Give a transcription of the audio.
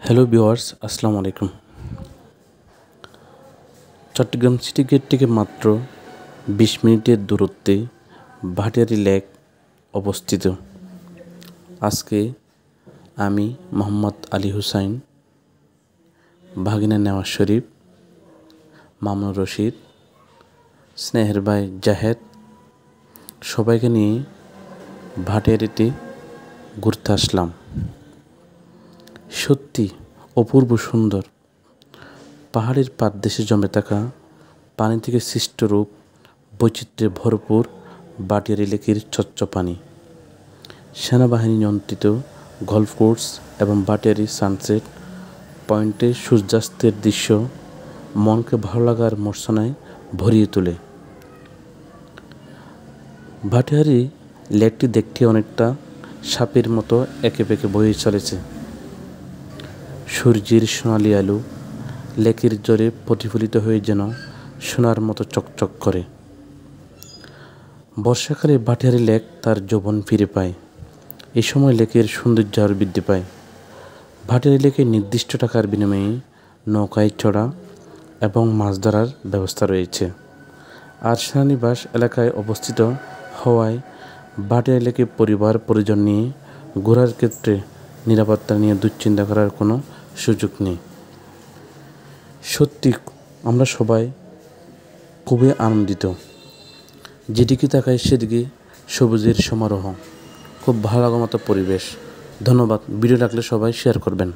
Hello viewers, আসসালামু আলাইকুম। Chittagong city gate থেকে মাত্র 20 মিনিটের দূরত্বে ভাটিয়ারী লেক অবস্থিত। আজকে আমি মোহাম্মদ আলী হুসাইন, ভাগিনা নেওয়াজ শরীফ, মামুনুর রশিদ, স্নেহের ভাই জাহেদ সবাইকে নিয়ে ভাটিয়ারীতে ঘুরতে আসলাম। সত্যি অপূর্ব সুন্দর। পাহাড়ের পাদদেশে জমে থাকা পানি থেকে সৃষ্ট রূপ বৈচিত্র্যে ভরপুর ভাটিয়ারী লেকের স্বচ্ছ পানি, সেনাবাহিনী নিয়ন্ত্রিত গল্ফ কোর্স এবং ভাটিয়ারী সানসেট পয়েন্টে সূর্যাস্তের দৃশ্য মনকে ভালো লাগার মূর্ছনায় ভরিয়ে তোলে। ভাটিয়ারী লেকটি দেখতে অনেকটা সাপের মতো একে বেঁকে বয়ে চলেছে। সূর্যের সোনালি আলো লেকের জলে প্রতিফলিত হয়ে যেন সোনার মতো চকচক করে। বর্ষাকালে ভাটিয়ারী লেক তার যৌবন ফিরে পায়। এই সময় লেকের সৌন্দর্য আরও বৃদ্ধি পায়। ভাটিয়ারী লেকে নির্দিষ্ট টাকার বিনিময়ে নৌকায় চড়া এবং মাছ ধরার ব্যবস্থা রয়েছে। আর সেনানিবাস এলাকায় অবস্থিত হওয়ায় ভাটিয়ারী লেকে পরিবার পরিজন নিয়ে ঘোরার ক্ষেত্রে নিরাপত্তা নিয়ে দুশ্চিন্তা করার কোনো সুযোগ নেই। সত্যি আমরা সবাই খুবই আনন্দিত। যেদিকে তাকাই সেদিকে সবুজের সমারোহ, খুব ভালো লাগার মতো পরিবেশ। ধন্যবাদ। ভিডিও লাগলে সবাই শেয়ার করবেন।